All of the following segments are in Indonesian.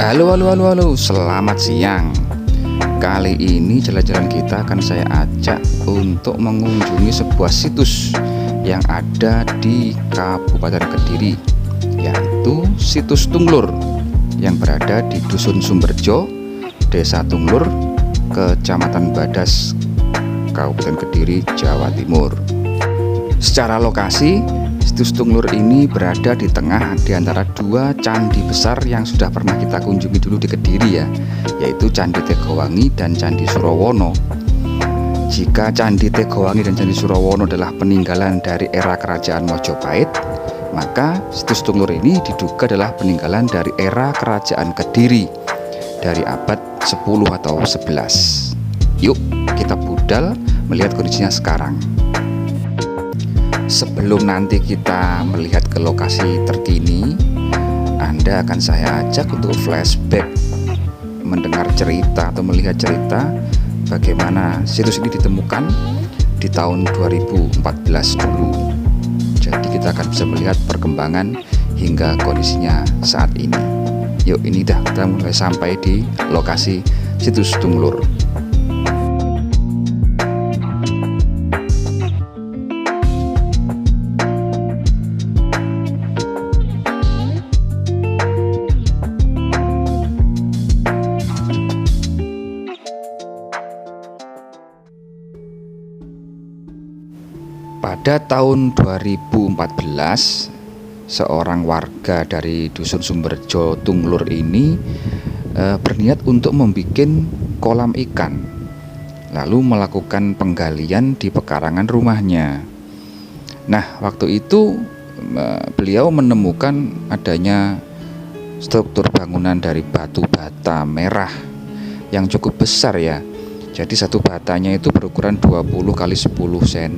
Halo, selamat siang. Kali ini jalan-jalan kita akan saya ajak untuk mengunjungi sebuah situs yang ada di Kabupaten Kediri, yaitu situs Tunglur yang berada di Dusun Sumberjo, Desa Tunglur, Kecamatan Badas, Kabupaten Kediri, Jawa Timur. Secara lokasi, situs Tunglur ini berada di tengah di antara dua candi besar yang sudah pernah kita kunjungi dulu di Kediri ya, yaitu Candi Tegowangi dan Candi Surawono. Jika Candi Tegowangi dan Candi Surawono adalah peninggalan dari era Kerajaan Mojopahit, maka situs Tunglur ini diduga adalah peninggalan dari era Kerajaan Kediri dari abad 10 atau 11. Yuk kita budal melihat kondisinya sekarang. Sebelum nanti kita melihat ke lokasi terkini, Anda akan saya ajak untuk flashback, mendengar cerita atau melihat cerita bagaimana situs ini ditemukan di tahun 2014 dulu. Jadi kita akan bisa melihat perkembangan hingga kondisinya saat ini. Yuk, ini kita mulai sampai di lokasi situs Tunglur. Pada tahun 2014, seorang warga dari Dusun Sumberjo Tunglur ini berniat untuk membuat kolam ikan, lalu melakukan penggalian di pekarangan rumahnya. Nah, waktu itu beliau menemukan adanya struktur bangunan dari batu bata merah yang cukup besar ya. Jadi satu batanya itu berukuran 20 x 10 cm.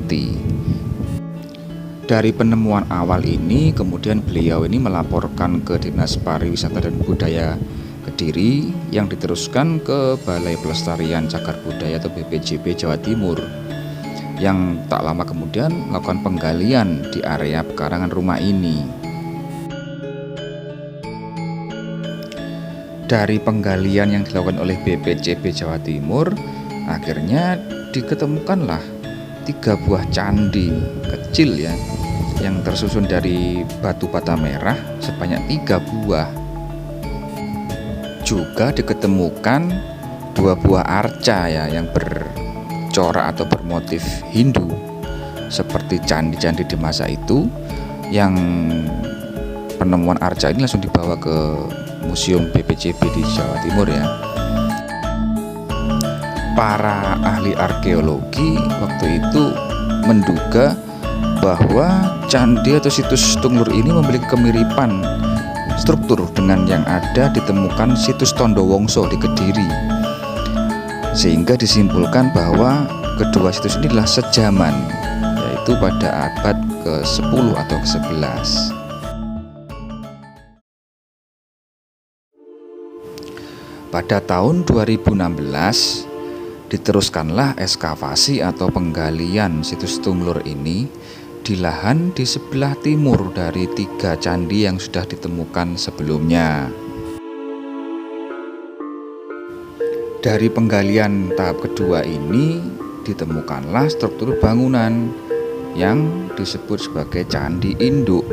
Dari penemuan awal ini, kemudian beliau ini melaporkan ke Dinas Pariwisata dan Budaya Kediri yang diteruskan ke Balai Pelestarian Cagar Budaya atau BPJB Jawa Timur, yang tak lama kemudian melakukan penggalian di area pekarangan rumah ini. Dari penggalian yang dilakukan oleh BPJB Jawa Timur, akhirnya diketemukanlah 3 buah candi kecil ya, yang tersusun dari batu bata merah sebanyak 3 buah. Juga diketemukan 2 buah arca ya, yang bercorak atau bermotif Hindu seperti candi-candi di masa itu. Yang penemuan arca ini langsung dibawa ke Museum BPJB di Jawa Timur ya. Para ahli arkeologi waktu itu menduga bahwa candi atau situs Tunglur ini memiliki kemiripan struktur dengan yang ada ditemukan situs Tondowongso di Kediri, sehingga disimpulkan bahwa kedua situs ini adalah sejaman, yaitu pada abad ke-10 atau ke-11. Pada tahun 2016 diteruskanlah ekskavasi atau penggalian situs Tunglur ini di lahan di sebelah timur dari 3 candi yang sudah ditemukan sebelumnya. Dari penggalian tahap kedua ini ditemukanlah struktur bangunan yang disebut sebagai candi induk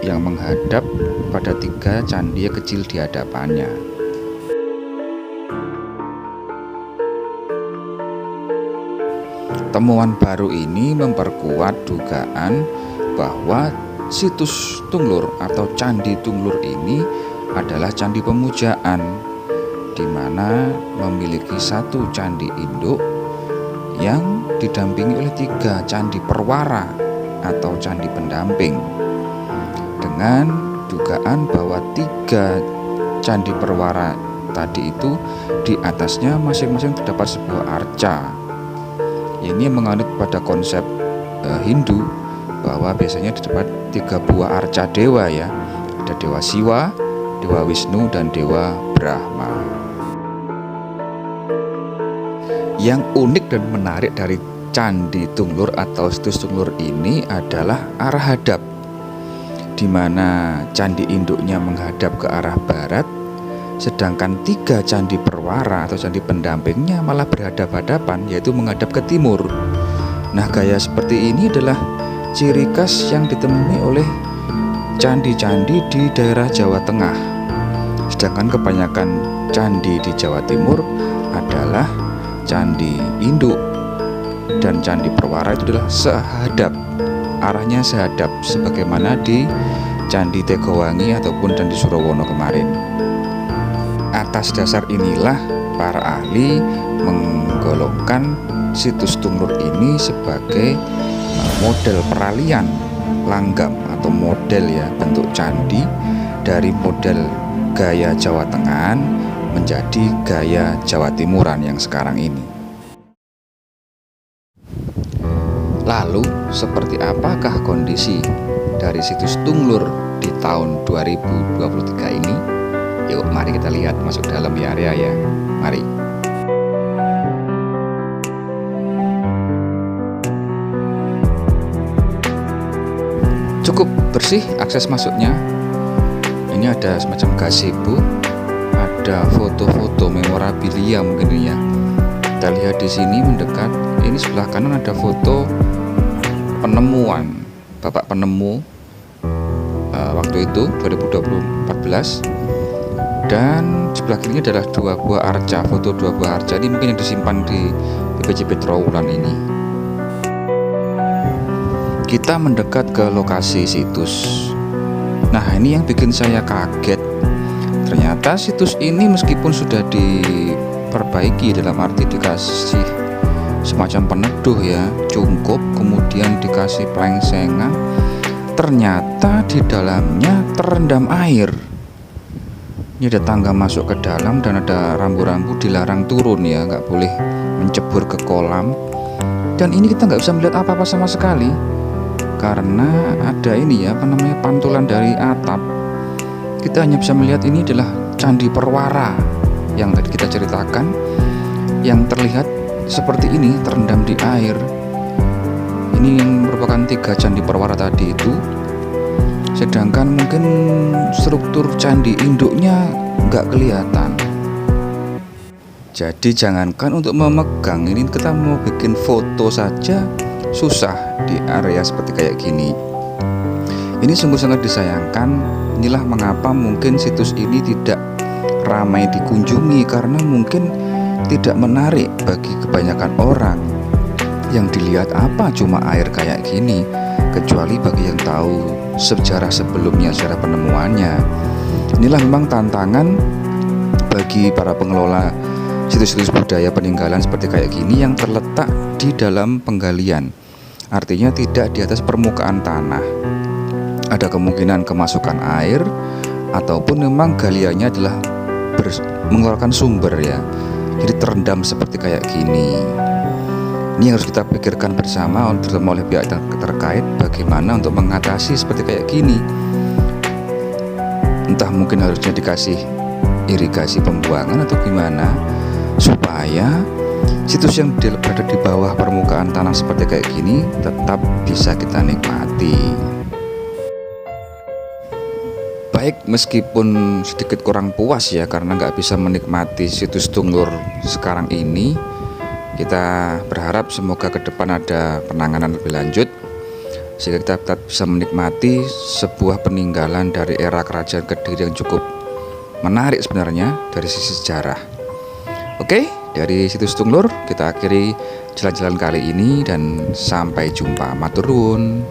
yang menghadap pada 3 candi kecil di hadapannya. Temuan baru ini memperkuat dugaan bahwa situs Tunglur atau Candi Tunglur ini adalah candi pemujaan, di mana memiliki 1 candi induk yang didampingi oleh 3 candi perwara atau candi pendamping, dengan dugaan bahwa 3 candi perwara tadi itu di atasnya masing-masing terdapat sebuah arca. Ini menganut pada konsep Hindu bahwa biasanya terdapat 3 buah arca dewa ya. Ada Dewa Siwa, Dewa Wisnu, dan Dewa Brahma. Yang unik dan menarik dari Candi Tunglur atau situs Tunglur ini adalah arah hadap, di mana candi induknya menghadap ke arah barat Sedangkan 3 candi perwara atau candi pendampingnya malah berhadap-hadapan, yaitu menghadap ke timur. Nah, gaya seperti ini adalah ciri khas yang ditemui oleh candi-candi di daerah Jawa Tengah. Sedangkan kebanyakan candi di Jawa Timur adalah candi induk, dan candi perwara itu adalah sehadap, arahnya sehadap sebagaimana di Candi Tegowangi ataupun Candi Surawono kemarin. Atas dasar inilah para ahli menggolongkan situs Tunglur ini sebagai model peralihan langgam atau model ya bentuk candi dari model gaya Jawa Tengah menjadi gaya Jawa Timuran yang sekarang ini. Lalu seperti apakah kondisi dari situs Tunglur di tahun 2023 ini? Yuk mari kita lihat masuk dalam ya area ya. Mari. Cukup bersih akses masuknya. Ini ada semacam gazebo, ada foto-foto memorabilia mungkin ya. Kita lihat di sini mendekat. Ini sebelah kanan ada foto penemuan Bapak penemu waktu itu 2014, dan sebelah kirinya adalah 2 buah arca, foto 2 buah arca. Ini mungkin yang disimpan di BPJP Trowulan ini. Kita mendekat ke lokasi situs. Nah, ini yang bikin saya kaget. Ternyata situs ini meskipun sudah diperbaiki, dalam arti dikasih semacam peneduh ya, cungkup, kemudian dikasih plengsengan, ternyata di dalamnya terendam air. Ini ada tangga masuk ke dalam dan ada rambu-rambu dilarang turun ya, nggak boleh mencebur ke kolam. Dan ini kita nggak bisa melihat apa-apa sama sekali karena ada ini ya, pantulan dari atap. Kita hanya bisa melihat ini adalah candi perwara yang tadi kita ceritakan, yang terlihat seperti ini terendam di air. Ini merupakan 3 candi perwara tadi itu. Sedangkan mungkin struktur candi induknya nggak kelihatan. Jadi jangankan untuk memegang, ini kita mau bikin foto saja susah di area seperti kayak gini. Ini sungguh sangat disayangkan. Inilah mengapa mungkin situs ini tidak ramai dikunjungi, karena mungkin tidak menarik bagi kebanyakan orang. Yang dilihat apa cuma air kayak gini, kecuali bagi yang tahu sejarah sebelumnya, sejarah penemuannya. Inilah memang tantangan bagi para pengelola situs-situs budaya peninggalan seperti kayak gini yang terletak di dalam penggalian. Artinya tidak di atas permukaan tanah. Ada kemungkinan kemasukan air ataupun memang galiannya adalah mengeluarkan sumber ya. Jadi terendam seperti kayak gini. Ini harus kita pikirkan bersama, terutama oleh pihak terkait, bagaimana untuk mengatasi seperti kayak gini. Entah mungkin harusnya dikasih irigasi pembuangan atau gimana, supaya situs yang berada di bawah permukaan tanah seperti kayak gini tetap bisa kita nikmati. Baik, meskipun sedikit kurang puas ya karena nggak bisa menikmati situs Tunglur sekarang ini, kita berharap semoga ke depan ada penanganan lebih lanjut sehingga kita tetap bisa menikmati sebuah peninggalan dari era Kerajaan Kediri yang cukup menarik sebenarnya dari sisi sejarah. Oke, dari situs Tunglur kita akhiri jalan-jalan kali ini dan sampai jumpa. Matur nuwun.